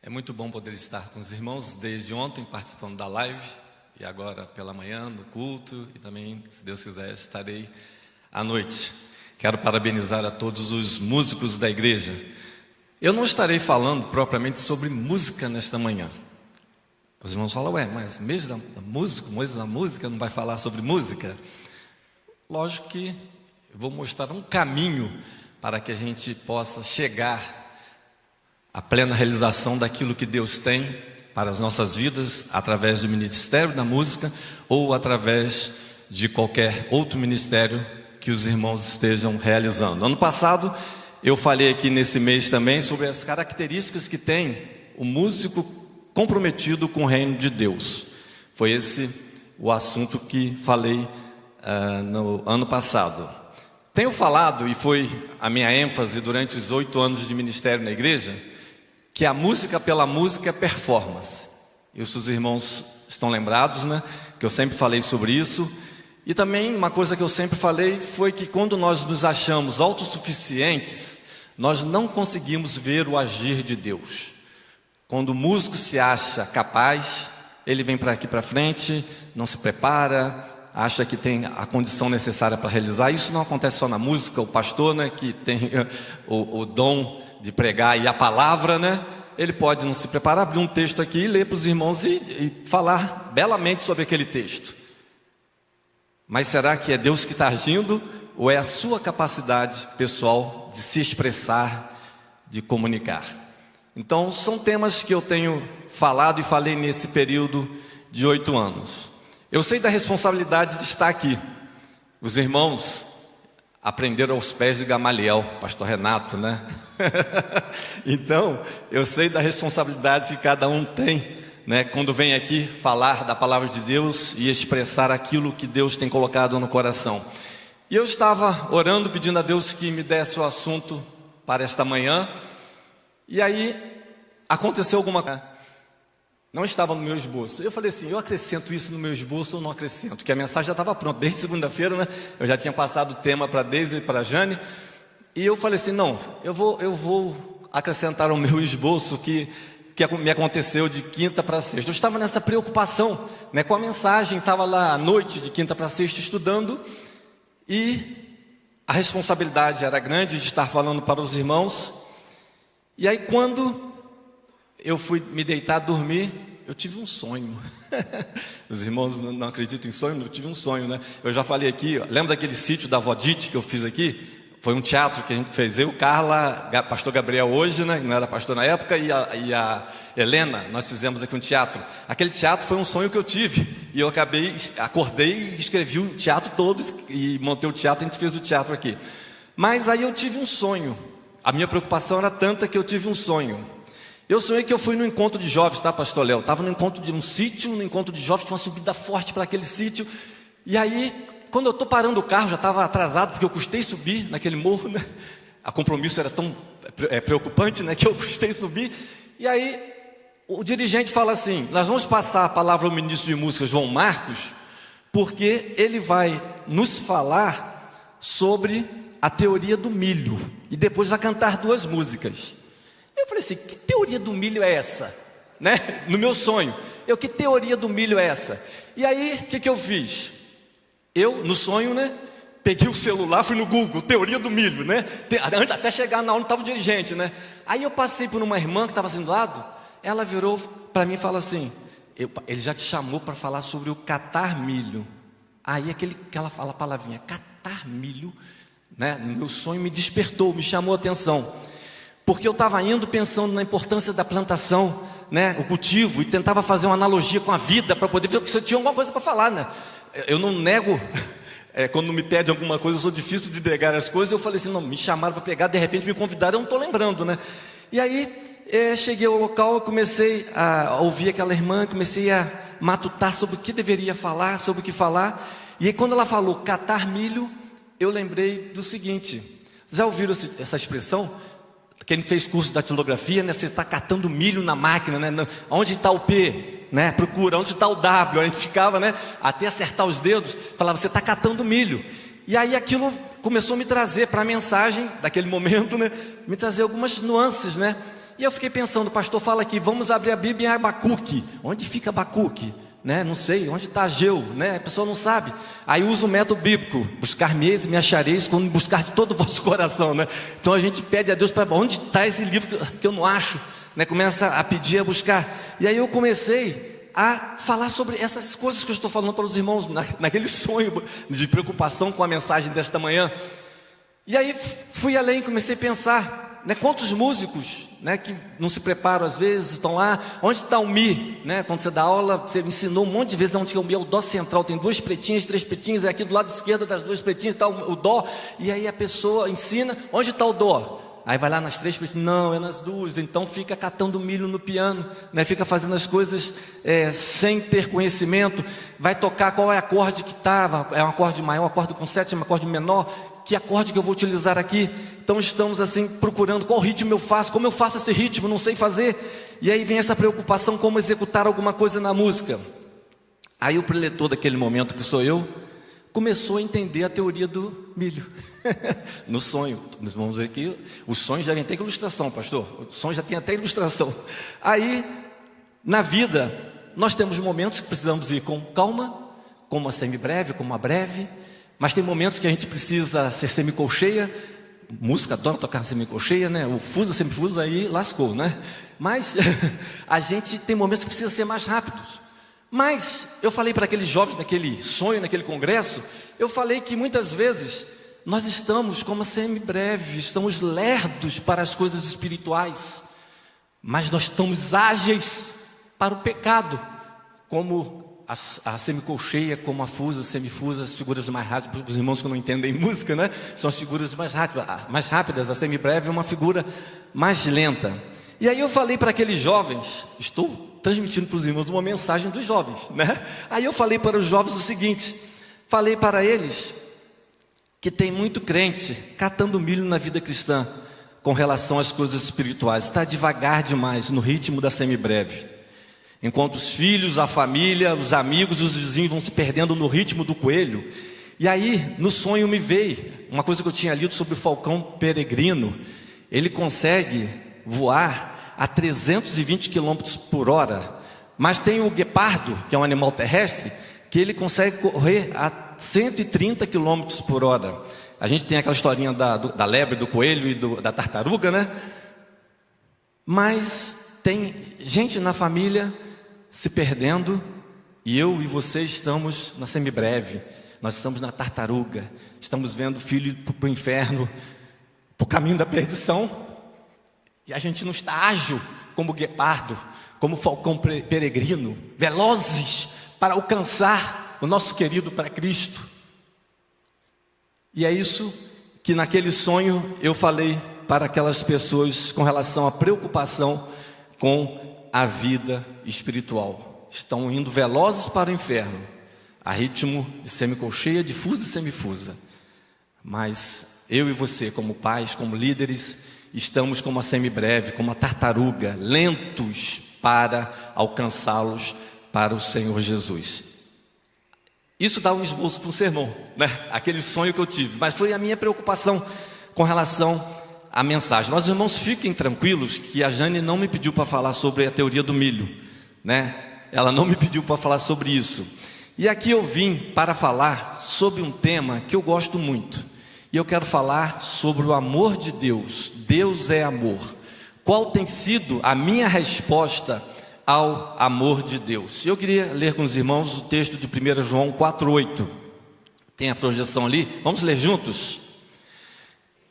É muito bom poder estar com os irmãos desde ontem, participando da live, e agora pela manhã no culto, e também, se Deus quiser, estarei à noite. Quero parabenizar a todos os músicos da igreja. Eu não estarei falando propriamente sobre música nesta manhã. Os irmãos falam, mas mês da música não vai falar sobre música? Lógico que eu vou mostrar um caminho para que a gente possa chegar à plena realização daquilo que Deus tem para as nossas vidas, através do ministério da música ou através de qualquer outro ministério que os irmãos estejam realizando. Ano passado eu falei aqui nesse mês também sobre as características que tem o músico comprometido com o reino de Deus. Foi esse o assunto que falei no ano passado. Tenho falado, e foi a minha ênfase durante os 8 anos de ministério na igreja, que a música pela música é performance. E os irmãos estão lembrados, né? Que eu sempre falei sobre isso. E também uma coisa que eu sempre falei foi que quando nós nos achamos autossuficientes, nós não conseguimos ver o agir de Deus. Quando o músico se acha capaz, ele vem para aqui para frente, não se prepara, acha que tem a condição necessária para realizar. Isso não acontece só na música. O pastor, né, que tem o dom de pregar e a palavra, né, ele pode não se preparar, abrir um texto aqui e ler para os irmãos e falar belamente sobre aquele texto. Mas será que é Deus que está agindo ou é a sua capacidade pessoal de se expressar, de comunicar? Então são temas que eu tenho falado e falei nesse período de 8 anos. Eu sei da responsabilidade de estar aqui. Os irmãos aprenderam aos pés de Gamaliel, pastor Renato, né? Então, eu sei da responsabilidade que cada um tem, né? Quando vem aqui falar da palavra de Deus e expressar aquilo que Deus tem colocado no coração. E eu estava orando, pedindo a Deus que me desse o assunto para esta manhã. E aí, aconteceu alguma coisa. Não estava no meu esboço. Eu falei assim, eu acrescento isso no meu esboço ou não acrescento? Porque a mensagem já estava pronta, desde segunda-feira, né? Eu já tinha passado o tema para a Deise e para a Jane. E eu falei assim, não, eu vou acrescentar ao meu esboço que me aconteceu de quinta para sexta. Eu estava nessa preocupação, né, com a mensagem, estava lá à noite, de quinta para sexta, estudando. E a responsabilidade era grande de estar falando para os irmãos. E aí quando eu fui me deitar, dormir, eu tive um sonho. Os irmãos não acreditam em sonho, eu tive um sonho, né? Eu já falei aqui, lembra daquele sítio da Vodite que eu fiz aqui? Foi um teatro que a gente fez, eu, Carla, pastor Gabriel hoje, né? Não era pastor na época, e a Helena, nós fizemos aqui um teatro. Aquele teatro foi um sonho que eu tive. E eu acordei e escrevi o teatro todo, e montei o teatro, a gente fez o teatro aqui. Mas aí eu tive um sonho. A minha preocupação era tanta que eu tive um sonho. Eu sonhei que eu fui no encontro de jovens, tá, pastor Léo? Estava no encontro de um sítio, no encontro de jovens, foi uma subida forte para aquele sítio. E aí, quando eu estou parando o carro, já estava atrasado, porque eu custei subir naquele morro, né? A compromisso era tão preocupante, né, que eu custei subir. E aí, o dirigente fala assim, nós vamos passar a palavra ao ministro de música, João Marcos, porque ele vai nos falar sobre a teoria do milho. E depois vai cantar 2 músicas. Eu falei assim, que teoria do milho é essa? Né? No meu sonho. Que teoria do milho é essa? E aí, o que eu fiz? Eu, no sonho, né? Peguei o celular, fui no Google, teoria do milho, né? Até chegar na onde estava o dirigente, né? Aí eu passei por uma irmã que estava assim do lado. Ela virou para mim e falou assim, ele já te chamou para falar sobre o catar milho. Aí aquela fala a palavrinha, catar milho, né? No meu sonho me despertou, me chamou a atenção. Porque eu estava indo pensando na importância da plantação, né, o cultivo, e tentava fazer uma analogia com a vida para poder ver se eu tinha alguma coisa para falar, né? Eu não nego, quando me pede alguma coisa, eu sou difícil de negar as coisas. Eu falei assim, não, me chamaram para pegar, de repente me convidaram, eu não estou lembrando, né? E aí, cheguei ao local, eu comecei a ouvir aquela irmã, comecei a matutar sobre o que deveria falar, sobre o que falar. E aí quando ela falou catar milho, eu lembrei do seguinte, já ouviram essa expressão? Quem fez curso de datilografia, né? Você está catando milho na máquina, né? Onde está o P? Né? Procura, onde está o W? A gente ficava, né? Até acertar os dedos, falava, você está catando milho. E aí aquilo começou a me trazer para a mensagem daquele momento, né? Me trazer algumas nuances, né? E eu fiquei pensando, o pastor fala aqui, vamos abrir a Bíblia em Abacuque. Onde fica Abacuque? Né? Não sei, onde está Ageu? Né? A pessoa não sabe. Aí usa o método bíblico, buscar-me-eis e me achareis quando me buscar de todo o vosso coração, né? Então a gente pede a Deus para onde está esse livro que eu não acho, né? Começa a pedir, a buscar. E aí eu comecei a falar sobre essas coisas que eu estou falando para os irmãos, naquele sonho de preocupação com a mensagem desta manhã. E aí fui além, comecei a pensar, né, quantos músicos, né, que não se preparam às vezes, estão lá, onde está o Mi, né, quando você dá aula, você ensinou um monte de vezes onde é o Mi, é o Dó central, tem 2 pretinhas, 3 pretinhas, é aqui do lado esquerdo das 2 pretinhas está o Dó, e aí a pessoa ensina, onde está o Dó? Aí vai lá nas 3 pretinhas, não, é nas 2, então fica catando milho no piano, né, fica fazendo as coisas sem ter conhecimento, vai tocar qual é o acorde que estava, é um acorde maior, um acorde com sétima, um acorde menor, que acorde que eu vou utilizar aqui? Então estamos assim procurando qual ritmo eu faço, como eu faço esse ritmo, não sei fazer. E aí vem essa preocupação, como executar alguma coisa na música. Aí o preletor daquele momento, que sou eu, começou a entender a teoria do milho. No sonho, nós vamos ver aqui, o sonho já vem até ilustração, pastor, o sonho já tem até ilustração. Aí, na vida, nós temos momentos que precisamos ir com calma, com uma semibreve, com uma breve, mas tem momentos que a gente precisa ser semicolcheia. Música adora tocar semicolcheia, né? O fusa, semifusa, aí lascou, né? Mas a gente tem momentos que precisa ser mais rápidos. Mas eu falei para aqueles jovens naquele sonho, naquele congresso, eu falei que muitas vezes nós estamos como semibreve, estamos lerdos para as coisas espirituais, mas nós estamos ágeis para o pecado, como a semicolcheia, como a fusa, semifusa, as figuras mais rápidas, para os irmãos que não entendem música, né? São as figuras mais rápidas, a semibreve é uma figura mais lenta. E aí eu falei para aqueles jovens, estou transmitindo para os irmãos uma mensagem dos jovens, né? Aí eu falei para os jovens o seguinte, falei para eles que tem muito crente catando milho na vida cristã com relação às coisas espirituais, está devagar demais no ritmo da semibreve. Enquanto os filhos, a família, os amigos, os vizinhos vão se perdendo no ritmo do coelho. E aí, no sonho me veio uma coisa que eu tinha lido sobre o falcão peregrino. Ele consegue voar a 320 km por hora. Mas tem o guepardo, que é um animal terrestre, que ele consegue correr a 130 km por hora. A gente tem aquela historinha da lebre, do coelho e da tartaruga, né? Mas tem gente na família se perdendo, e eu e você estamos na semibreve, nós estamos na tartaruga, estamos vendo o filho para o inferno, para o caminho da perdição, e a gente não está ágil como o guepardo, como o falcão peregrino, velozes para alcançar o nosso querido para Cristo. E é isso que naquele sonho eu falei para aquelas pessoas com relação à preocupação com a vida espiritual. Estão indo velozes para o inferno, a ritmo de semicolcheia, de fusa e semifusa. Mas eu e você, como pais, como líderes, estamos como a semibreve, como a tartaruga, lentos para alcançá-los para o Senhor Jesus. Isso dá um esboço para o sermão, né? Aquele sonho que eu tive, mas foi a minha preocupação com relação a mensagem. Nós, irmãos, fiquem tranquilos que a Jane não me pediu para falar sobre a teoria do milho, né? Ela não me pediu para falar sobre isso. E aqui eu vim para falar sobre um tema que eu gosto muito. E eu quero falar sobre o amor de Deus. Deus é amor. Qual tem sido a minha resposta ao amor de Deus? Eu queria ler com os irmãos o texto de 1 João 4,8. Tem a projeção ali, vamos ler juntos?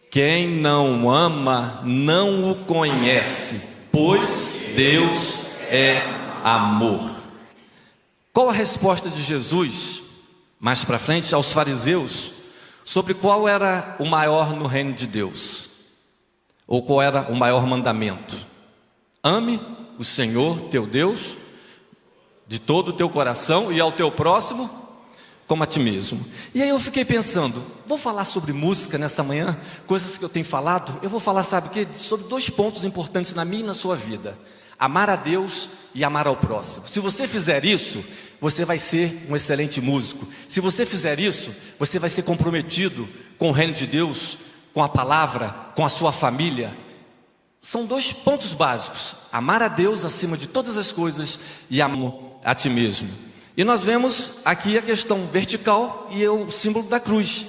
Quem não ama não o conhece, pois Deus é amor. Qual a resposta de Jesus, mais para frente, aos fariseus, sobre qual era o maior no reino de Deus? Ou qual era o maior mandamento? Ame o Senhor teu Deus de todo o teu coração e ao teu próximo como a ti mesmo. E aí eu fiquei pensando, vou falar sobre música nessa manhã, coisas que eu tenho falado. Eu vou falar, sabe o quê? Sobre 2 pontos importantes na minha e na sua vida: amar a Deus e amar ao próximo. Se você fizer isso, você vai ser um excelente músico. Se você fizer isso, você vai ser comprometido com o reino de Deus, com a palavra, com a sua família. São dois pontos básicos: amar a Deus acima de todas as coisas e amar a ti mesmo. E nós vemos aqui a questão vertical e o símbolo da cruz.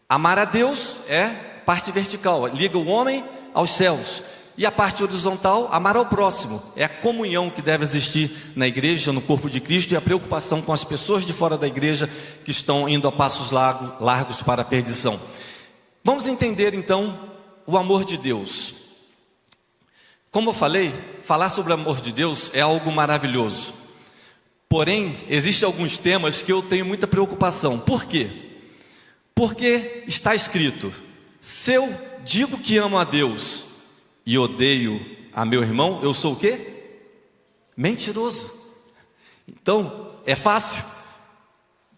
Amar a Deus é parte vertical, liga o homem aos céus. E a parte horizontal, amar ao próximo, é a comunhão que deve existir na igreja, no corpo de Cristo, e a preocupação com as pessoas de fora da igreja que estão indo a passos largos para a perdição. Vamos entender então o amor de Deus. Como eu falei, falar sobre o amor de Deus é algo maravilhoso. Porém, existem alguns temas que eu tenho muita preocupação. Por quê? Porque está escrito: se eu digo que amo a Deus e odeio a meu irmão, eu sou o quê? Mentiroso. Então, é fácil.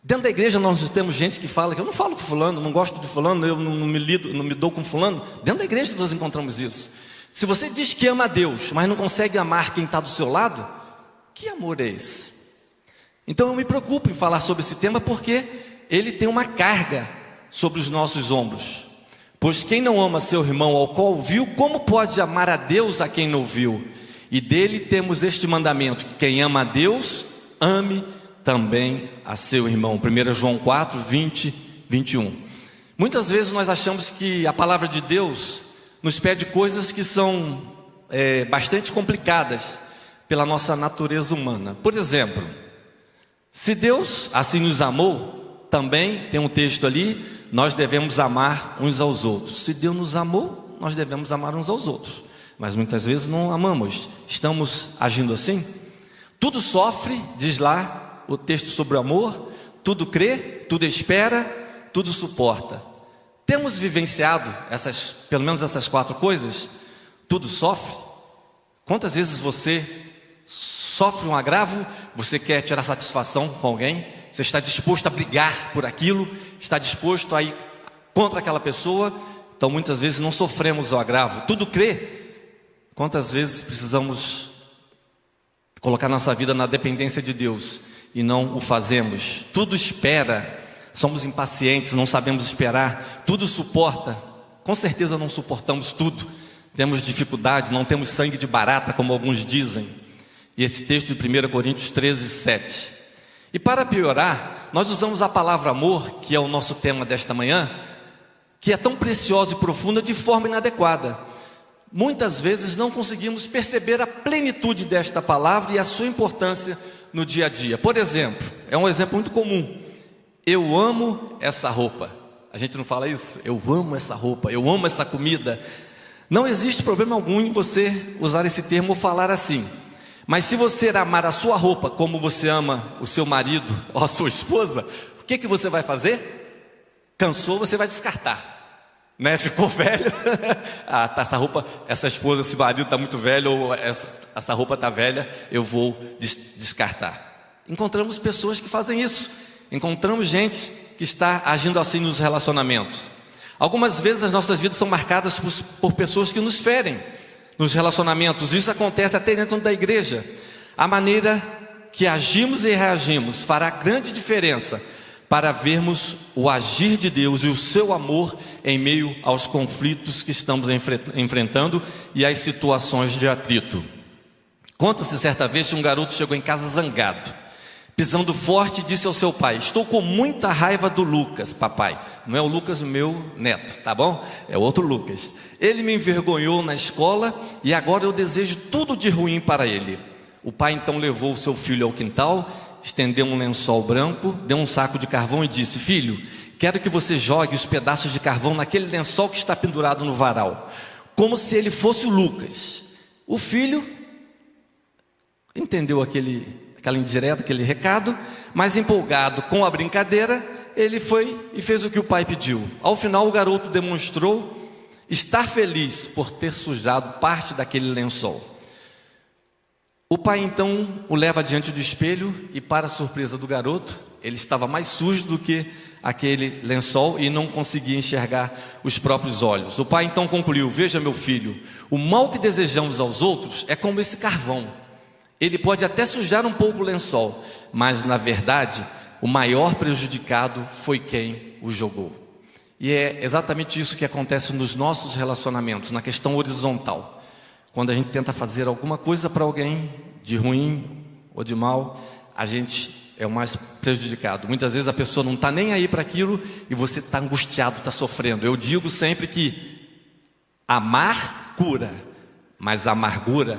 Dentro da igreja nós temos gente que fala que eu não falo com fulano, não gosto de fulano, eu não me dou com fulano. Dentro da igreja nós encontramos isso. Se você diz que ama a Deus, mas não consegue amar quem está do seu lado, que amor é esse? Então eu me preocupo em falar sobre esse tema, porque ele tem uma carga sobre os nossos ombros. Pois quem não ama seu irmão ao qual ouviu, como pode amar a Deus a quem não ouviu? E dele temos este mandamento: que quem ama a Deus, ame também a seu irmão. 1 João 4, 20, 21. Muitas vezes nós achamos que a palavra de Deus nos pede coisas que são bastante complicadas pela nossa natureza humana. Por exemplo, se Deus assim nos amou, também tem um texto ali: nós devemos amar uns aos outros. Se Deus nos amou, nós devemos amar uns aos outros. Mas muitas vezes não amamos. Estamos agindo assim? Tudo sofre, diz lá o texto sobre o amor. Tudo crê, tudo espera, tudo suporta. Temos vivenciado pelo menos essas 4 coisas? Tudo sofre. Quantas vezes você sofre um agravo, você quer tirar satisfação com alguém, você está disposto a brigar por aquilo, está disposto a ir contra aquela pessoa? Então muitas vezes não sofremos o agravo. Tudo crê. Quantas vezes precisamos colocar nossa vida na dependência de Deus e não o fazemos? Tudo espera. Somos impacientes, não sabemos esperar. Tudo suporta. Com certeza não suportamos tudo. Temos dificuldade, não temos sangue de barata, como alguns dizem. E esse texto de 1 Coríntios 13, 7. E para piorar, nós usamos a palavra amor, que é o nosso tema desta manhã, que é tão preciosa e profunda, de forma inadequada. Muitas vezes não conseguimos perceber a plenitude desta palavra e a sua importância no dia a dia. Por exemplo, é um exemplo muito comum: eu amo essa roupa. A gente não fala isso? Eu amo essa roupa, eu amo essa comida. Não existe problema algum em você usar esse termo ou falar assim. Mas se você amar a sua roupa como você ama o seu marido ou a sua esposa, o que você vai fazer? Cansou, você vai descartar, né? Ficou velho, essa roupa, essa esposa, esse marido está muito velho, ou essa roupa está velha, eu vou descartar. Encontramos pessoas que fazem isso. Encontramos gente que está agindo assim nos relacionamentos. Algumas vezes as nossas vidas são marcadas por pessoas que nos ferem nos relacionamentos. Isso acontece até dentro da igreja. A maneira que agimos e reagimos fará grande diferença para vermos o agir de Deus e o seu amor em meio aos conflitos que estamos enfrentando e às situações de atrito. Conta-se certa vez que um garoto chegou em casa zangado, pisando forte, e disse ao seu pai: estou com muita raiva do Lucas, papai. Não é o Lucas, o meu neto, tá bom? É outro Lucas. Ele me envergonhou na escola e agora eu desejo tudo de ruim para ele. O pai então levou o seu filho ao quintal, estendeu um lençol branco, deu um saco de carvão e disse: filho, quero que você jogue os pedaços de carvão naquele lençol que está pendurado no varal, como se ele fosse o Lucas. O filho entendeu aquela indireta, aquele recado, mas empolgado com a brincadeira, ele foi e fez o que o pai pediu. Ao final, o garoto demonstrou estar feliz por ter sujado parte daquele lençol. O pai então o leva diante do espelho e, para a surpresa do garoto, ele estava mais sujo do que aquele lençol e não conseguia enxergar os próprios olhos. O pai então concluiu: veja, meu filho, o mal que desejamos aos outros é como esse carvão. Ele pode até sujar um pouco o lençol, mas na verdade o maior prejudicado foi quem o jogou. E é exatamente isso que acontece nos nossos relacionamentos, na questão horizontal. quando a gente tenta fazer alguma coisa para alguém, de ruim ou de mal, a gente é o mais prejudicado. Muitas vezes a pessoa não está nem aí para aquilo e você está angustiado, está sofrendo. Eu digo sempre que amar cura, mas a amargura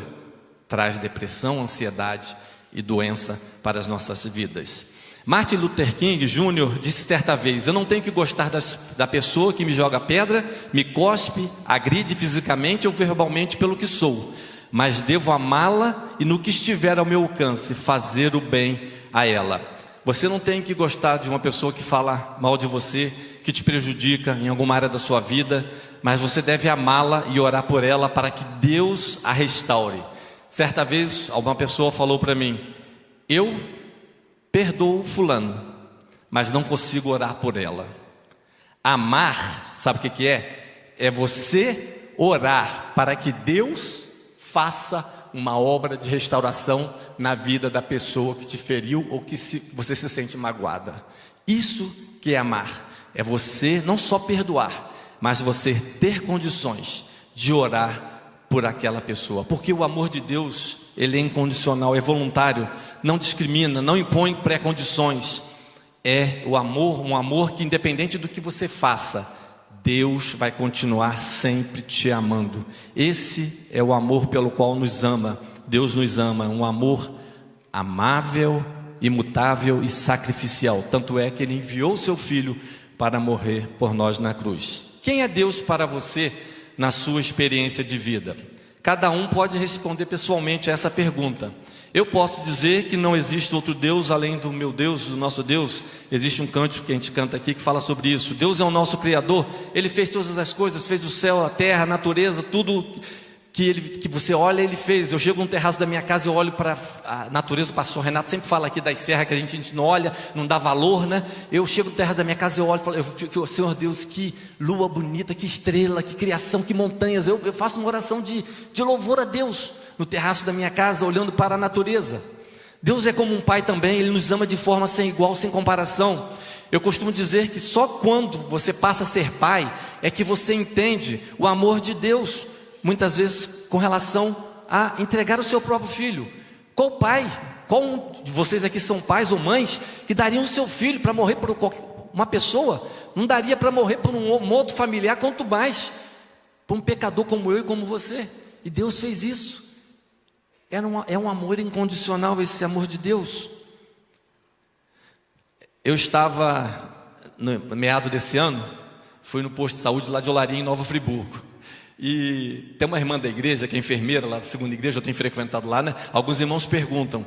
traz depressão, ansiedade e doença para as nossas vidas. Martin Luther King Jr. disse certa vez: eu não tenho que gostar da pessoa que me joga pedra, me cospe, agride fisicamente ou verbalmente pelo que sou, mas devo amá-la e, no que estiver ao meu alcance, fazer o bem a ela. Você não tem que gostar de uma pessoa que fala mal de você, que te prejudica em alguma área da sua vida, mas você deve amá-la e orar por ela para que Deus a restaure. Certa vez, alguma pessoa falou para mim: eu perdoo fulano, mas não consigo orar por ela. Amar, sabe o que é? É você orar para que Deus faça uma obra de restauração na vida da pessoa que te feriu ou que você se sente magoada. Isso que é amar, é você não só perdoar, mas você ter condições de orar por aquela pessoa, porque o amor de Deus, ele é incondicional, é voluntário, não discrimina, não impõe pré-condições. É o amor, um amor que, independente do que você faça, Deus vai continuar sempre te amando. Esse é o amor pelo qual nos ama. Deus nos ama, um amor amável, imutável e sacrificial. Tanto é que Ele enviou o seu Filho para morrer por nós na cruz. Quem é Deus para você na sua experiência de vida? Cada um pode responder pessoalmente a essa pergunta. Eu posso dizer que não existe outro Deus além do meu Deus, do nosso Deus. Existe um cântico que a gente canta aqui que fala sobre isso. Deus é o nosso Criador, Ele fez todas as coisas, fez o céu, a terra, a natureza, tudo que você olha, Ele fez. Eu chego no terraço da minha casa, eu olho para a natureza. O pastor Renato sempre fala aqui das serras que a gente não olha, não dá valor, né? Eu chego no terraço da minha casa, eu olho e falo: Senhor Deus, que lua bonita, que estrela, que criação, que montanhas. Eu faço uma oração de louvor a Deus no terraço da minha casa, olhando para a natureza. Deus é como um pai também, Ele nos ama de forma sem igual, sem comparação. Eu costumo dizer que só quando você passa a ser pai é que você entende o amor de Deus, muitas vezes com relação a entregar o seu próprio filho. Qual pai, qual um de vocês aqui são pais ou mães que dariam o seu filho para morrer por uma pessoa? Não daria para morrer por um outro familiar, quanto mais por um pecador como eu e como você. E Deus fez isso. É um amor incondicional, esse amor de Deus. Eu estava, no meado desse ano, fui no posto de saúde lá de Olaria, em Nova Friburgo. E tem uma irmã da igreja, que é enfermeira lá da segunda igreja, eu tenho frequentado lá, né? Alguns irmãos perguntam: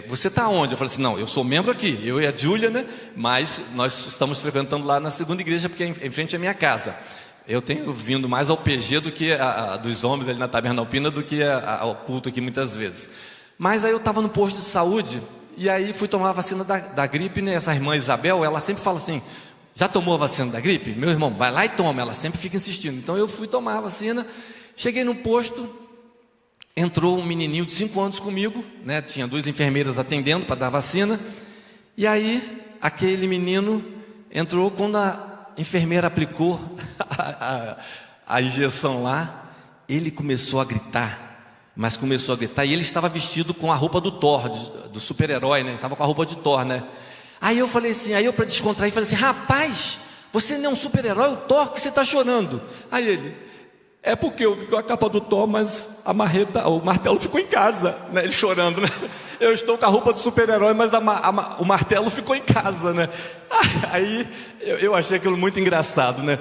você está onde? Eu falei assim: não, eu sou membro aqui, eu e a Júlia, né? Mas nós estamos frequentando lá na segunda igreja, porque é em frente à minha casa. Eu tenho vindo mais ao PG do que dos homens ali na Tabernalpina, do que ao culto aqui muitas vezes. Mas aí eu estava no posto de saúde, e aí fui tomar a vacina da gripe, né? Essa irmã Isabel, ela sempre fala assim: já tomou a vacina da gripe? Meu irmão, vai lá e toma. Ela sempre fica insistindo. Então eu fui tomar a vacina, cheguei no posto, entrou um menininho de 5 anos comigo, né? Tinha 2 enfermeiras atendendo para dar a vacina. E aí aquele menino entrou, quando a enfermeira aplicou a injeção lá, ele começou a gritar, mas começou a gritar, e ele estava vestido com a roupa do Thor, do super-herói, né? Ele estava com a roupa de Thor, né? Aí eu falei assim, para descontrair, falei assim: rapaz, você não é um super-herói, o Thor, que você está chorando? Aí ele: é porque eu vi com a capa do Thor, mas o martelo ficou em casa, né? Ele chorando, né? Eu estou com a roupa do super-herói, mas o martelo ficou em casa, né? Aí eu achei aquilo muito engraçado, né?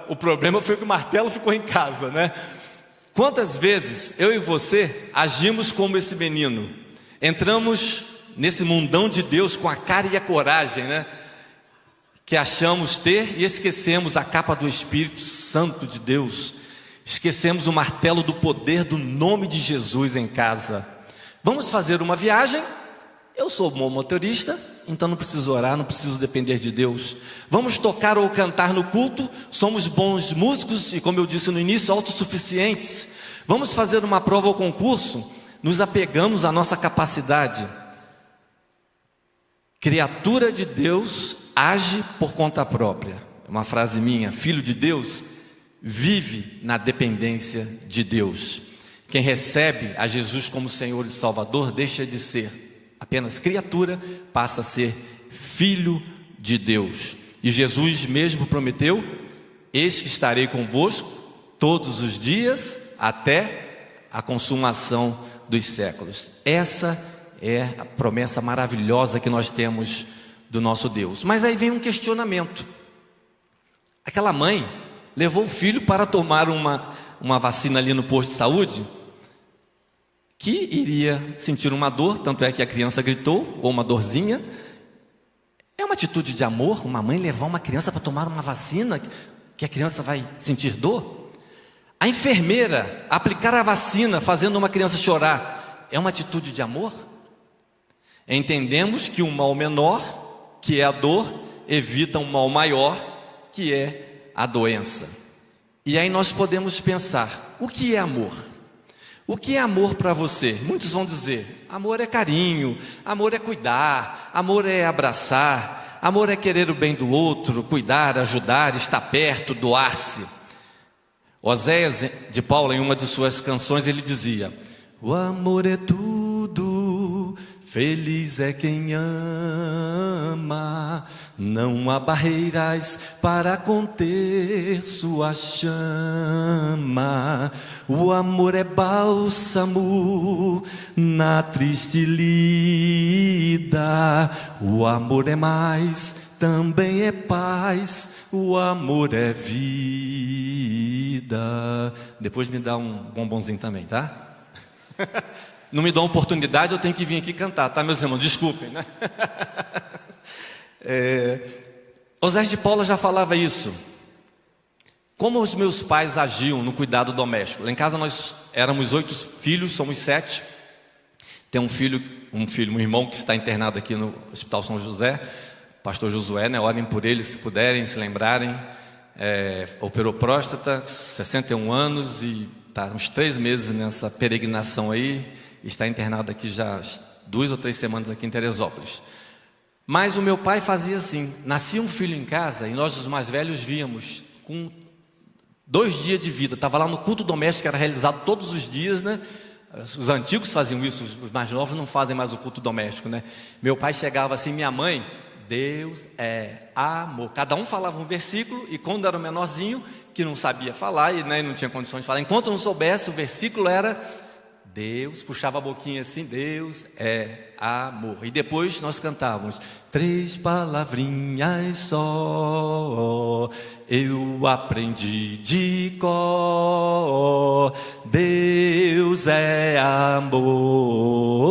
O problema foi que o martelo ficou em casa, né? Quantas vezes eu e você agimos como esse menino? Entramos nesse mundão de Deus com a cara e a coragem, né? Que achamos ter, e esquecemos a capa do Espírito Santo de Deus. Esquecemos o martelo do poder do nome de Jesus em casa. Vamos fazer uma viagem. Eu sou bom motorista, então não preciso orar, não preciso depender de Deus. Vamos tocar ou cantar no culto. Somos bons músicos e, como eu disse no início, autossuficientes. Vamos fazer uma prova ou concurso. Nos apegamos à nossa capacidade. Criatura de Deus age por conta própria. É uma frase minha. Filho de Deus vive na dependência de Deus. Quem recebe a Jesus como Senhor e Salvador deixa de ser apenas criatura, passa a ser filho de Deus. E Jesus mesmo prometeu: eis que estarei convosco todos os dias até a consumação dos séculos. Essa é a promessa maravilhosa que nós temos do nosso Deus. Mas aí vem um questionamento. Aquela mãe levou o filho para tomar uma vacina ali no posto de saúde, que iria sentir uma dor, tanto é que a criança gritou, ou uma dorzinha. É uma atitude de amor, uma mãe levar uma criança para tomar uma vacina, que a criança vai sentir dor? A enfermeira aplicar a vacina fazendo uma criança chorar, é uma atitude de amor? Entendemos que um mal menor, que é a dor, evita um mal maior, que é a doença. E aí nós podemos pensar: o que é amor? O que é amor para você? Muitos vão dizer: amor é carinho, amor é cuidar, amor é abraçar, amor é querer o bem do outro, cuidar, ajudar, estar perto, doar-se. Oséias de Paulo, em uma de suas canções, ele dizia: o amor é tudo, feliz é quem ama, não há barreiras para conter sua chama. O amor é bálsamo na triste lida, o amor é mais, também é paz, o amor é vida. Depois me dá um bombonzinho também, tá? Não me dá uma oportunidade, eu tenho que vir aqui cantar, tá, meus irmãos? Desculpem, né? Oséias de Paulo já falava isso. Como os meus pais agiam no cuidado doméstico. Lá em casa nós éramos 8 filhos, somos 7. Tem um irmão que está internado aqui no Hospital São José, pastor Josué, né? Orem por ele, se puderem, se lembrarem. Operou próstata, 61 anos e está uns 3 meses nessa peregrinação aí. Está internado aqui já 2 ou 3 semanas aqui em Teresópolis. Mas o meu pai fazia assim: nascia um filho em casa e nós, os mais velhos, víamos com 2 dias de vida. Estava lá no culto doméstico, que era realizado todos os dias, né? Os antigos faziam isso, os mais novos não fazem mais o culto doméstico, né? Meu pai chegava assim: minha mãe, Deus é amor. Cada um falava um versículo, e quando era o menorzinho, que não sabia falar e não tinha condições de falar, enquanto não soubesse, o versículo era Deus, puxava a boquinha assim: Deus é amor. E depois nós cantávamos 3 palavrinhas só, eu aprendi de cor, Deus é amor,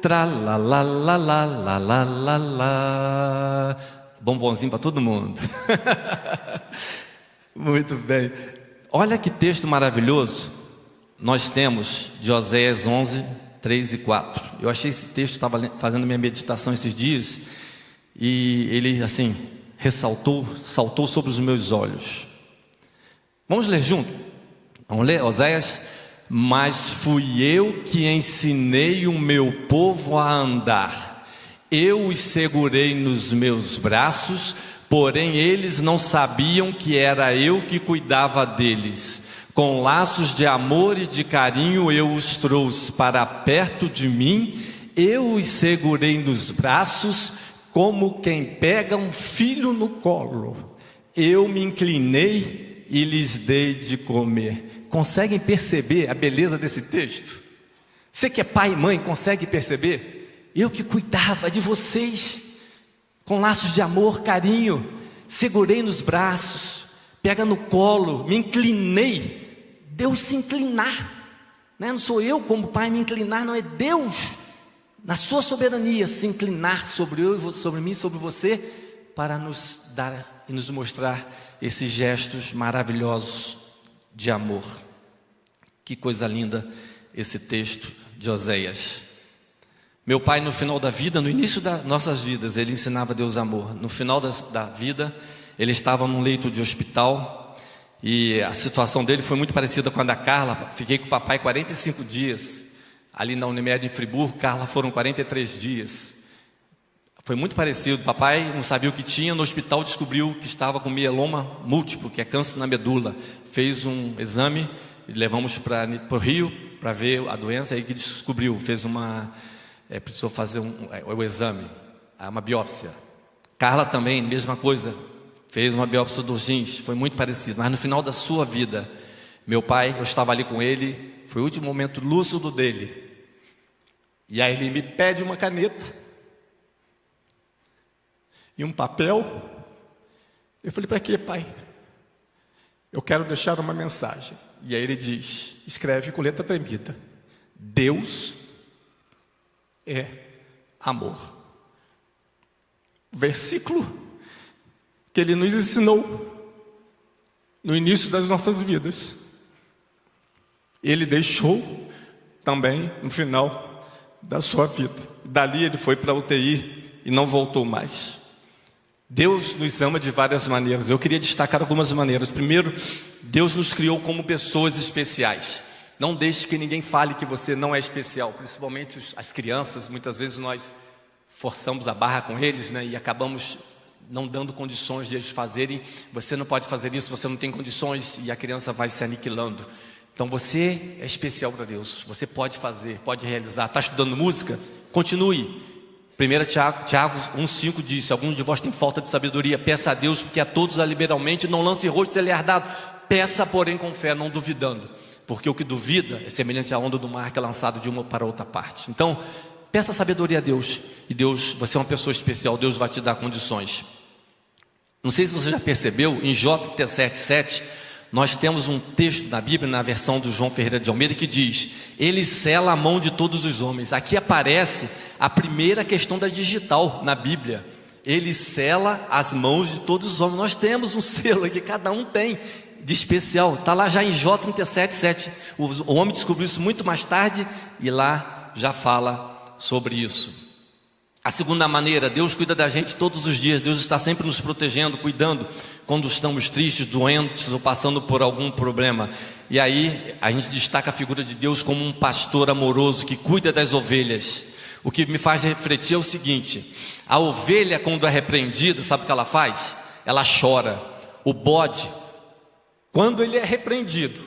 tralalalalalalala. Bombonzinho para todo mundo. Muito bem. Olha que texto maravilhoso nós temos de Oséias 11, 3 e 4. Eu achei esse texto, estava fazendo minha meditação esses dias, e ele assim, saltou sobre os meus olhos. Vamos ler junto? Vamos ler Oséias? Mas fui eu que ensinei o meu povo a andar, eu os segurei nos meus braços, porém eles não sabiam que era eu que cuidava deles. Com laços de amor e de carinho eu os trouxe para perto de mim, eu os segurei nos braços como quem pega um filho no colo. Eu me inclinei e lhes dei de comer. Conseguem perceber a beleza desse texto? Você que é pai e mãe, consegue perceber? Eu que cuidava de vocês, com laços de amor, carinho, segurei nos braços, pega no colo, me inclinei. Deus se inclinar, né? Não sou eu como pai me inclinar, não, é Deus na sua soberania se inclinar sobre eu, sobre mim, sobre você, para nos dar e nos mostrar esses gestos maravilhosos de amor. Que coisa linda esse texto de Oséias. Meu pai, no final da vida, no início das nossas vidas, ele ensinava a Deus amor. No final da vida, ele estava num leito de hospital, e a situação dele foi muito parecida com a da Carla. Fiquei com o papai 45 dias, ali na Unimed em Friburgo. Carla foram 43 dias. Foi muito parecido. Papai não sabia o que tinha, no hospital descobriu que estava com mieloma múltiplo, que é câncer na medula. Fez um exame e levamos para o Rio para ver a doença, aí que descobriu, precisou fazer o exame, uma biópsia. Carla também, mesma coisa, fez uma biópsia dos rins, foi muito parecido. Mas no final da sua vida, meu pai, eu estava ali com ele, foi o último momento lúcido dele. E aí ele me pede uma caneta e um papel. Eu falei, para quê, pai? Eu quero deixar uma mensagem. E aí ele diz, escreve com letra tremida: Deus é amor. O versículo que ele nos ensinou no início das nossas vidas, ele deixou também no final da sua vida. Dali ele foi para a UTI e não voltou mais. Deus nos ama de várias maneiras. Eu queria destacar algumas maneiras. Primeiro, Deus nos criou como pessoas especiais. Não deixe que ninguém fale que você não é especial. Principalmente as crianças. Muitas vezes nós forçamos a barra com eles, né? E acabamos não dando condições de eles fazerem. Você não pode fazer isso, você não tem condições. E a criança vai se aniquilando. Então você é especial para Deus. Você pode fazer, pode realizar. Está estudando música? Continue. 1 Tiago 1,5 diz: se algum de vós tem falta de sabedoria, peça a Deus, porque a todos dá liberalmente, não lance rosto se ele é dado. Peça, porém, com fé, não duvidando, porque o que duvida é semelhante à onda do mar que é lançado de uma para outra parte. Então, peça sabedoria a Deus, e Deus, você é uma pessoa especial, Deus vai te dar condições. Não sei se você já percebeu, em Jó 37,7, nós temos um texto na Bíblia, na versão do João Ferreira de Almeida, que diz: ele sela a mão de todos os homens. Aqui aparece a primeira questão da digital na Bíblia. Ele sela as mãos de todos os homens. Nós temos um selo aqui, cada um tem, de especial. Está lá já em Jó 37,7. O homem descobriu isso muito mais tarde e lá já fala sobre isso. A segunda maneira, Deus cuida da gente todos os dias. Deus está sempre nos protegendo, cuidando quando estamos tristes, doentes ou passando por algum problema. E aí a gente destaca a figura de Deus como um pastor amoroso que cuida das ovelhas. O que me faz refletir é o seguinte: a ovelha, quando é repreendida, sabe o que ela faz? Ela chora. O bode, quando ele é repreendido,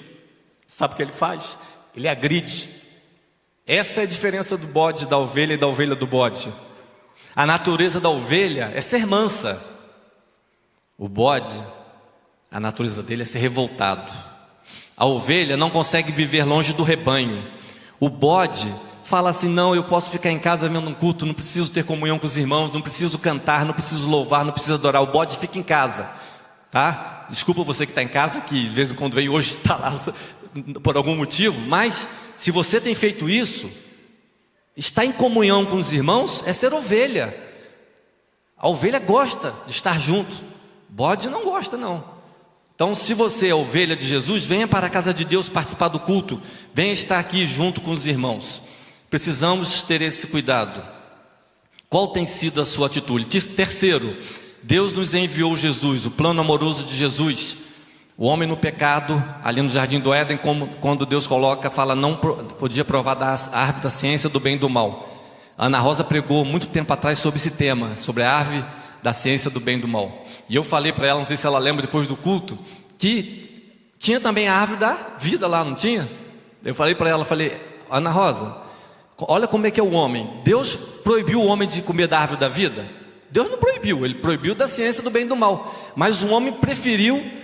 sabe o que ele faz? Ele agride. Essa é a diferença do bode da ovelha e da ovelha do bode. A natureza da ovelha é ser mansa. O bode, a natureza dele é ser revoltado. A ovelha não consegue viver longe do rebanho. O bode fala assim: não, eu posso ficar em casa vendo um culto, não preciso ter comunhão com os irmãos, não preciso cantar, não preciso louvar, não preciso adorar. O bode fica em casa, tá? Desculpa você que está em casa, que de vez em quando vem, hoje está lá por algum motivo, mas se você tem feito isso, estar em comunhão com os irmãos é ser ovelha. A ovelha gosta de estar junto, bode não gosta não. Então, se você é ovelha de Jesus, venha para a casa de Deus participar do culto, venha estar aqui junto com os irmãos. Precisamos ter esse cuidado. Qual tem sido a sua atitude? Terceiro, Deus nos enviou Jesus, o plano amoroso de Jesus. O homem no pecado, ali no jardim do Éden, quando Deus fala, não podia provar da árvore da ciência do bem e do mal. Ana Rosa pregou muito tempo atrás sobre esse tema, sobre a árvore da ciência do bem e do mal. E eu falei para ela, não sei se ela lembra depois do culto, que tinha também a árvore da vida lá, não tinha? Eu falei para ela, Ana Rosa, olha como é que é o homem. Deus proibiu o homem de comer da árvore da vida? Deus não proibiu, ele proibiu da ciência do bem e do mal. Mas o homem preferiu.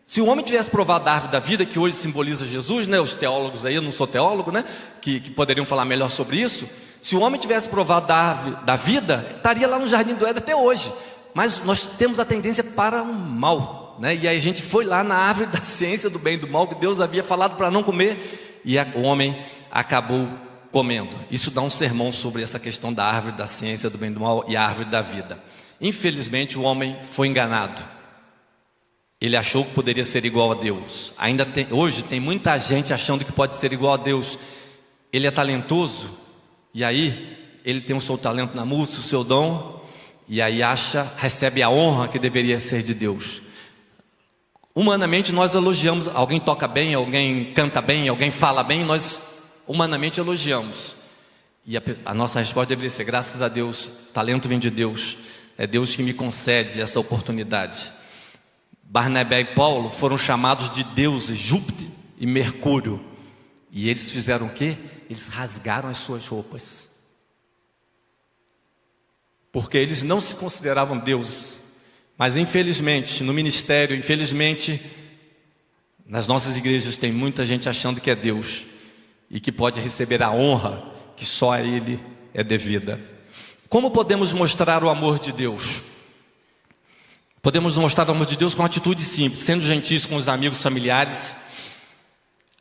Se o homem tivesse provado da árvore da vida, que hoje simboliza Jesus, né? Os teólogos aí, eu não sou teólogo, né? Que poderiam falar melhor sobre isso. Se o homem tivesse provado da árvore da vida, estaria lá no jardim do Éden até hoje. Mas nós temos a tendência para o mal, né? E aí a gente foi lá na árvore da ciência do bem e do mal, que Deus havia falado para não comer, e o homem acabou comendo. Isso dá um sermão sobre essa questão da árvore da ciência do bem e do mal e a árvore da vida. Infelizmente o homem foi enganado. Ele achou que poderia ser igual a Deus. Hoje tem muita gente achando que pode ser igual a Deus. Ele é talentoso, e aí ele tem o seu talento na música, o seu dom, e aí recebe a honra que deveria ser de Deus. Humanamente nós elogiamos, alguém toca bem, alguém canta bem, alguém fala bem, nós humanamente elogiamos. E a nossa resposta deveria ser: graças a Deus, o talento vem de Deus, é Deus que me concede essa oportunidade. Barnabé e Paulo foram chamados de deuses, Júpiter e Mercúrio. E eles fizeram o quê? Eles rasgaram as suas roupas. Porque eles não se consideravam deuses. Mas infelizmente, no ministério, infelizmente, nas nossas igrejas tem muita gente achando que é Deus e que pode receber a honra que só a Ele é devida. Como podemos mostrar o amor de Deus? Podemos mostrar o amor de Deus com uma atitude simples, sendo gentis com os amigos, familiares,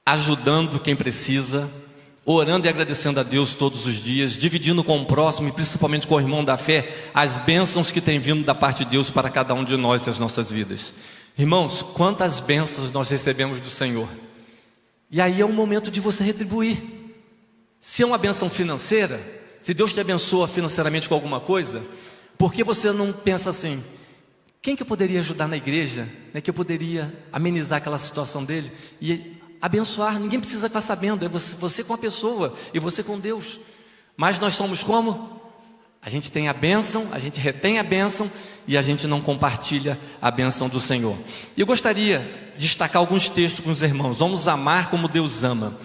ajudando quem precisa, orando e agradecendo a Deus todos os dias, dividindo com o próximo e principalmente com o irmão da fé as bênçãos que têm vindo da parte de Deus para cada um de nós e as nossas vidas. Irmãos, quantas bênçãos nós recebemos do Senhor. E aí é um momento de você retribuir. Se é uma bênção financeira, se Deus te abençoa financeiramente com alguma coisa, por que você não pensa assim: quem que eu poderia ajudar na igreja, né, que eu poderia amenizar aquela situação dele e abençoar? Ninguém precisa estar sabendo, é você com a pessoa e você com Deus. Mas nós somos como? A gente tem a bênção, a gente retém a bênção e a gente não compartilha a bênção do Senhor. E eu gostaria de destacar alguns textos com os irmãos. Vamos amar como Deus ama.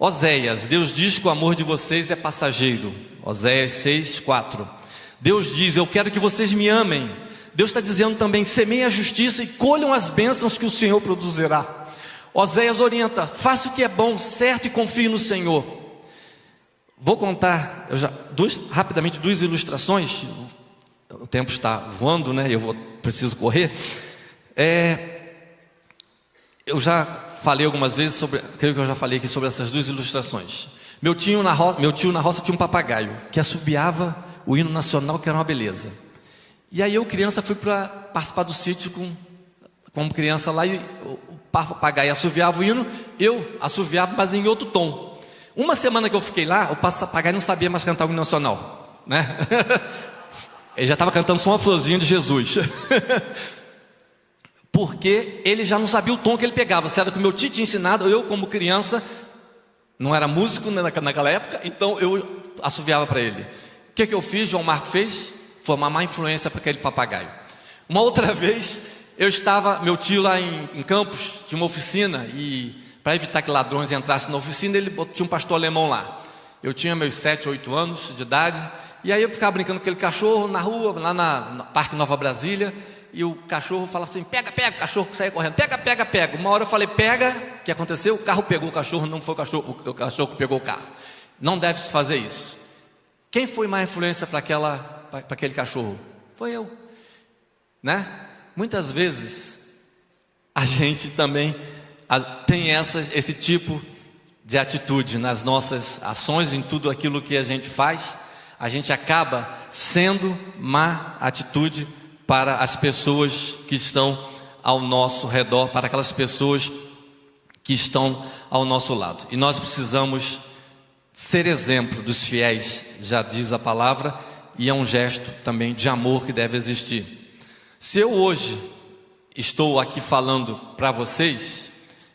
Oséias: Deus diz que o amor de vocês é passageiro. Oséias 6:4. Deus diz: eu quero que vocês me amem. Deus está dizendo também: semeiem a justiça e colham as bênçãos que o Senhor produzirá. Oséias orienta: faça o que é bom, certo, e confie no Senhor. Vou contar rapidamente duas ilustrações. O tempo está voando, né? Preciso correr. Eu já falei algumas vezes creio que eu já falei aqui sobre essas duas ilustrações. Meu tio na roça tinha um papagaio que assobiava o hino nacional, que era uma beleza. E aí eu, criança, fui para participar do sítio como criança lá, e o papagaio assoviava o hino, eu assoviava, mas em outro tom. Uma semana que eu fiquei lá, o papagaio não sabia mais cantar o hino nacional, né? Ele já estava cantando só uma florzinha de Jesus. Porque ele já não sabia o tom que ele pegava. Se era que o meu tio tinha ensinado, eu como criança, não era músico naquela época, então eu assoviava para ele. O que eu fiz? João Marco fez? Foi uma má influência para aquele papagaio. Uma outra vez, meu tio lá em Campos tinha uma oficina, e para evitar que ladrões entrassem na oficina, tinha um pastor alemão lá. Eu tinha meus 7, 8 anos de idade, e aí eu ficava brincando com aquele cachorro na rua, lá no Parque Nova Brasília, e o cachorro falava assim: pega, pega. O cachorro saía correndo: pega, pega, pega. Uma hora eu falei: pega. O que aconteceu? O carro pegou o cachorro, não foi o cachorro que pegou o carro. Não deve-se fazer isso. Quem foi má influência para aquele cachorro? Foi eu, né? Muitas vezes a gente também tem esse tipo de atitude nas nossas ações, em tudo aquilo que a gente faz. A gente acaba sendo má atitude para as pessoas que estão ao nosso redor, para aquelas pessoas que estão ao nosso lado. E nós precisamos ser exemplo dos fiéis, já diz a palavra, e é um gesto também de amor que deve existir. Se eu hoje estou aqui falando para vocês,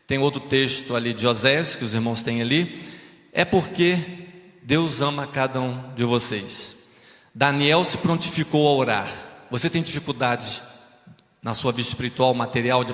tem outro texto ali de Oséias, que os irmãos têm ali, é porque Deus ama cada um de vocês. Daniel se prontificou a orar. Você tem dificuldade na sua vida espiritual, material, de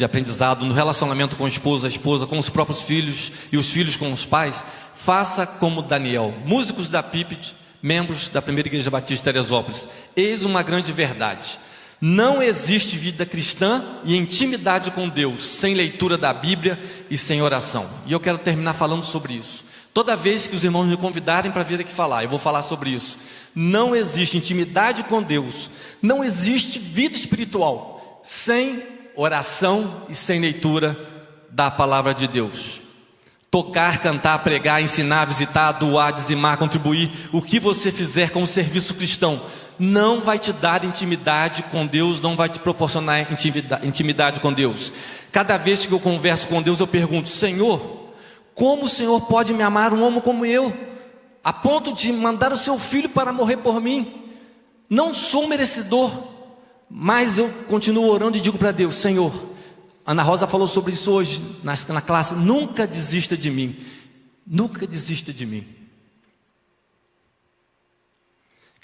aprendizado, no relacionamento com a esposa, com os próprios filhos e os filhos com os pais? Faça como Daniel. Músicos da PIPED, membros da Primeira Igreja Batista de Teresópolis, eis uma grande verdade: não existe vida cristã e intimidade com Deus sem leitura da Bíblia e sem oração. E eu quero terminar falando sobre isso. Toda vez que os irmãos me convidarem para vir aqui falar, eu vou falar sobre isso. Não existe intimidade com Deus, não existe vida espiritual sem oração e sem leitura da palavra de Deus. Tocar, cantar, pregar, ensinar, visitar, doar, dizimar, contribuir, o que você fizer como serviço cristão, não vai te dar intimidade com Deus, não vai te proporcionar intimidade com Deus. Cada vez que eu converso com Deus, eu pergunto: Senhor, como o Senhor pode me amar um homem como eu, a ponto de mandar o seu filho para morrer por mim? Não sou merecedor, mas eu continuo orando e digo para Deus: Senhor, Ana Rosa falou sobre isso hoje na classe, nunca desista de mim, nunca desista de mim.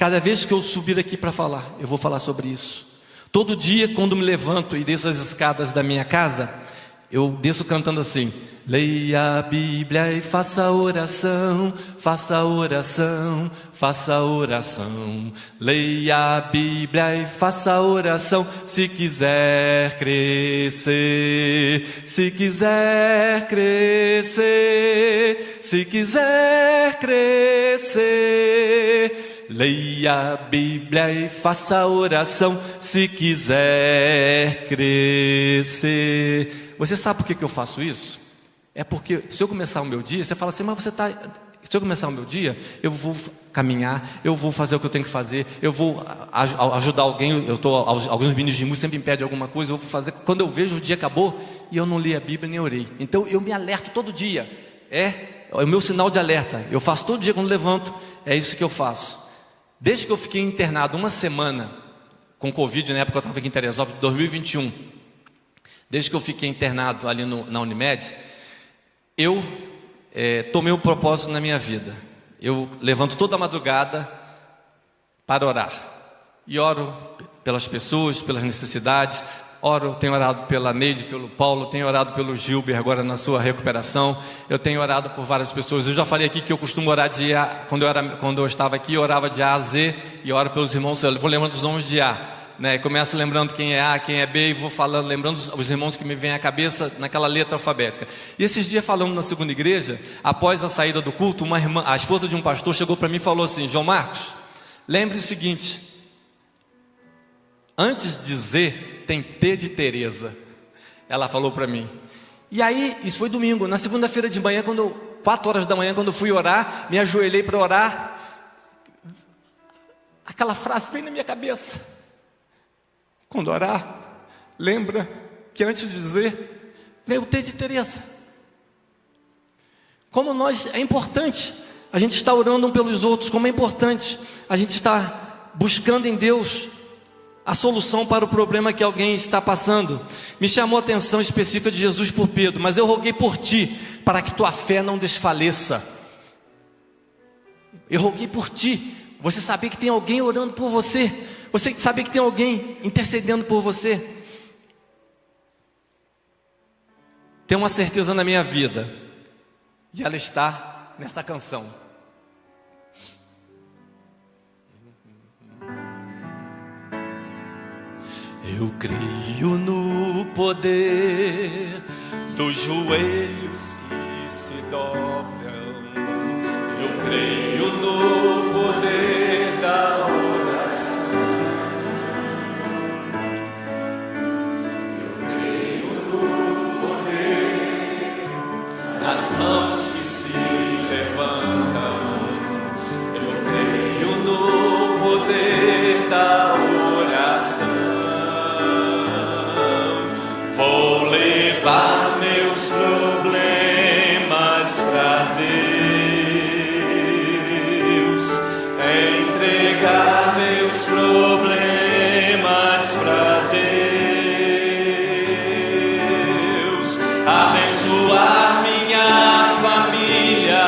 Cada vez que eu subir aqui para falar, eu vou falar sobre isso. Todo dia, quando me levanto e desço as escadas da minha casa, eu desço cantando assim: leia a Bíblia e faça oração, faça oração, faça oração. Leia a Bíblia e faça oração, se quiser crescer, se quiser crescer, se quiser crescer. Leia a Bíblia e faça oração, se quiser crescer. Você sabe por que eu faço isso? É porque se eu começar o meu dia, você fala assim, mas se eu começar o meu dia, eu vou caminhar, eu vou fazer o que eu tenho que fazer, eu vou ajudar alguém, alguns meninos de música sempre me pedem alguma coisa, eu vou fazer. Quando eu vejo o dia acabou e eu não li a Bíblia nem orei. Então eu me alerto todo dia, é o meu sinal de alerta. Eu faço todo dia quando levanto, é isso que eu faço. Desde que eu fiquei internado uma semana com Covid, na época eu estava aqui em Teresópolis, 2021, desde que eu fiquei internado ali na Unimed, eu tomei um propósito na minha vida. Eu levanto toda a madrugada para orar. E oro pelas pessoas, pelas necessidades. Tenho orado pela Neide, pelo Paulo, tenho orado pelo Gilber agora na sua recuperação. Eu tenho orado por várias pessoas. Eu já falei aqui que eu costumo orar de A, quando eu estava aqui, eu orava de A a Z e oro pelos irmãos. Eu vou lembrando os nomes de A, né? Começo lembrando quem é A, quem é B e vou falando, lembrando os irmãos que me vêm à cabeça naquela letra alfabética. E esses dias falando na segunda igreja, após a saída do culto, uma irmã, a esposa de um pastor, chegou para mim e falou assim: João Marcos, lembre o seguinte, antes de Z tem T de Tereza. Ela falou para mim. E aí, isso foi domingo. Na segunda-feira de manhã, 4 horas da manhã, quando eu fui orar, me ajoelhei para orar, aquela frase veio na minha cabeça: quando orar, lembra que antes de dizer veio o T de Tereza. Como é importante a gente estar orando um pelos outros, como é importante a gente estar buscando em Deus a solução para o problema que alguém está passando. Me chamou a atenção específica de Jesus por Pedro: mas eu roguei por ti, para que tua fé não desfaleça. Eu roguei por ti. Você sabia que tem alguém orando por você? Você sabia que tem alguém intercedendo por você? Tem uma certeza na minha vida, e ela está nessa canção. Eu creio no poder dos joelhos que se dobram. Eu creio no poder da oração. Eu creio no poder das mãos que se levantam. Eu creio no poder da oração. Vou levar meus problemas para Deus, entregar meus problemas para Deus, abençoar minha família,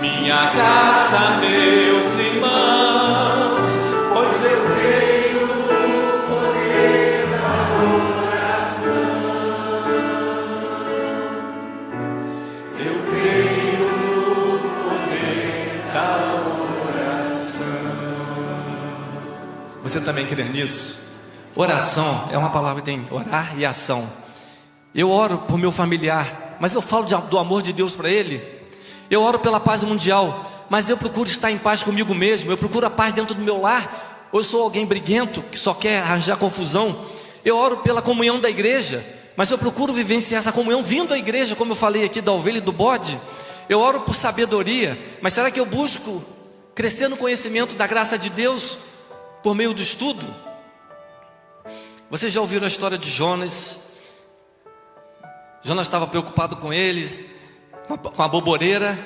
minha casa, meus irmãos, pois eu creio no poder da oração. Eu creio no poder da oração. Você também crê nisso? Oração é uma palavra que tem orar e ação. Eu oro por meu familiar, mas eu falo do amor de Deus para ele. Eu oro pela paz mundial, mas eu procuro estar em paz comigo mesmo. Eu procuro a paz dentro do meu lar. Ou eu sou alguém briguento que só quer arranjar confusão. Eu oro pela comunhão da igreja, mas eu procuro vivenciar essa comunhão vindo à igreja, como eu falei aqui da ovelha e do bode. Eu oro por sabedoria, mas será que eu busco crescer no conhecimento da graça de Deus por meio do estudo? Vocês já ouviram a história de Jonas? Jonas estava preocupado com ele, com a boboreira,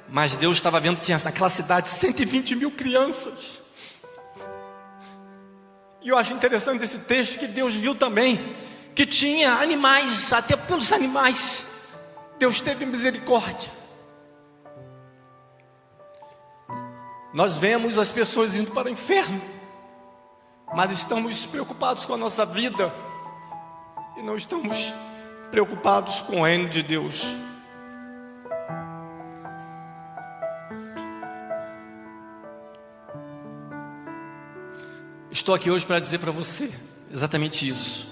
mas Deus estava vendo que tinha naquela cidade 120 mil crianças. E eu acho interessante esse texto que Deus viu também que tinha animais, até pelos animais Deus teve misericórdia. Nós vemos as pessoas indo para o inferno, mas estamos preocupados com a nossa vida e não estamos preocupados com o reino de Deus. Estou aqui hoje para dizer para você exatamente isso.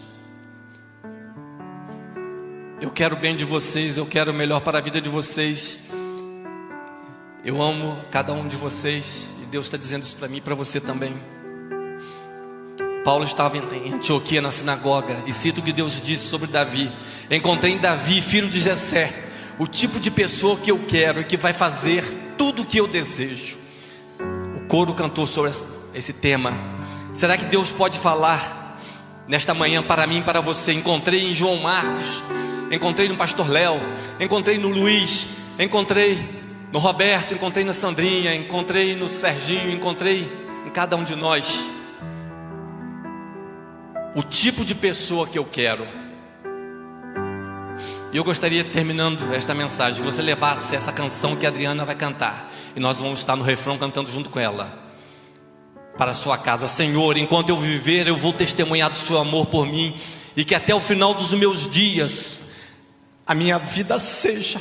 Eu quero o bem de vocês, eu quero o melhor para a vida de vocês. Eu amo cada um de vocês e Deus está dizendo isso para mim e para você também. Paulo estava em Antioquia, na sinagoga, e cito o que Deus disse sobre Davi: encontrei em Davi, filho de Jessé, o tipo de pessoa que eu quero e que vai fazer tudo o que eu desejo. O coro cantou sobre esse tema. Será que Deus pode falar nesta manhã para mim e para você? Encontrei em João Marcos, encontrei no pastor Léo, encontrei no Luiz, encontrei no Roberto, encontrei na Sandrinha, encontrei no Serginho, encontrei em cada um de nós o tipo de pessoa que eu quero. E eu gostaria, terminando esta mensagem, que você levasse essa canção que a Adriana vai cantar, e nós vamos estar no refrão cantando junto com ela, para a sua casa. Senhor, enquanto eu viver, eu vou testemunhar do seu amor por mim, e que até o final dos meus dias a minha vida seja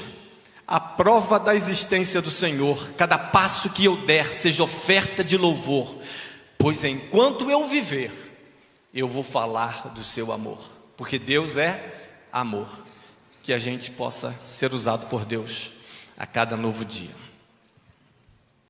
a prova da existência do Senhor. Cada passo que eu der seja oferta de louvor, pois enquanto eu viver, eu vou falar do seu amor, porque Deus é amor. Que a gente possa ser usado por Deus a cada novo dia.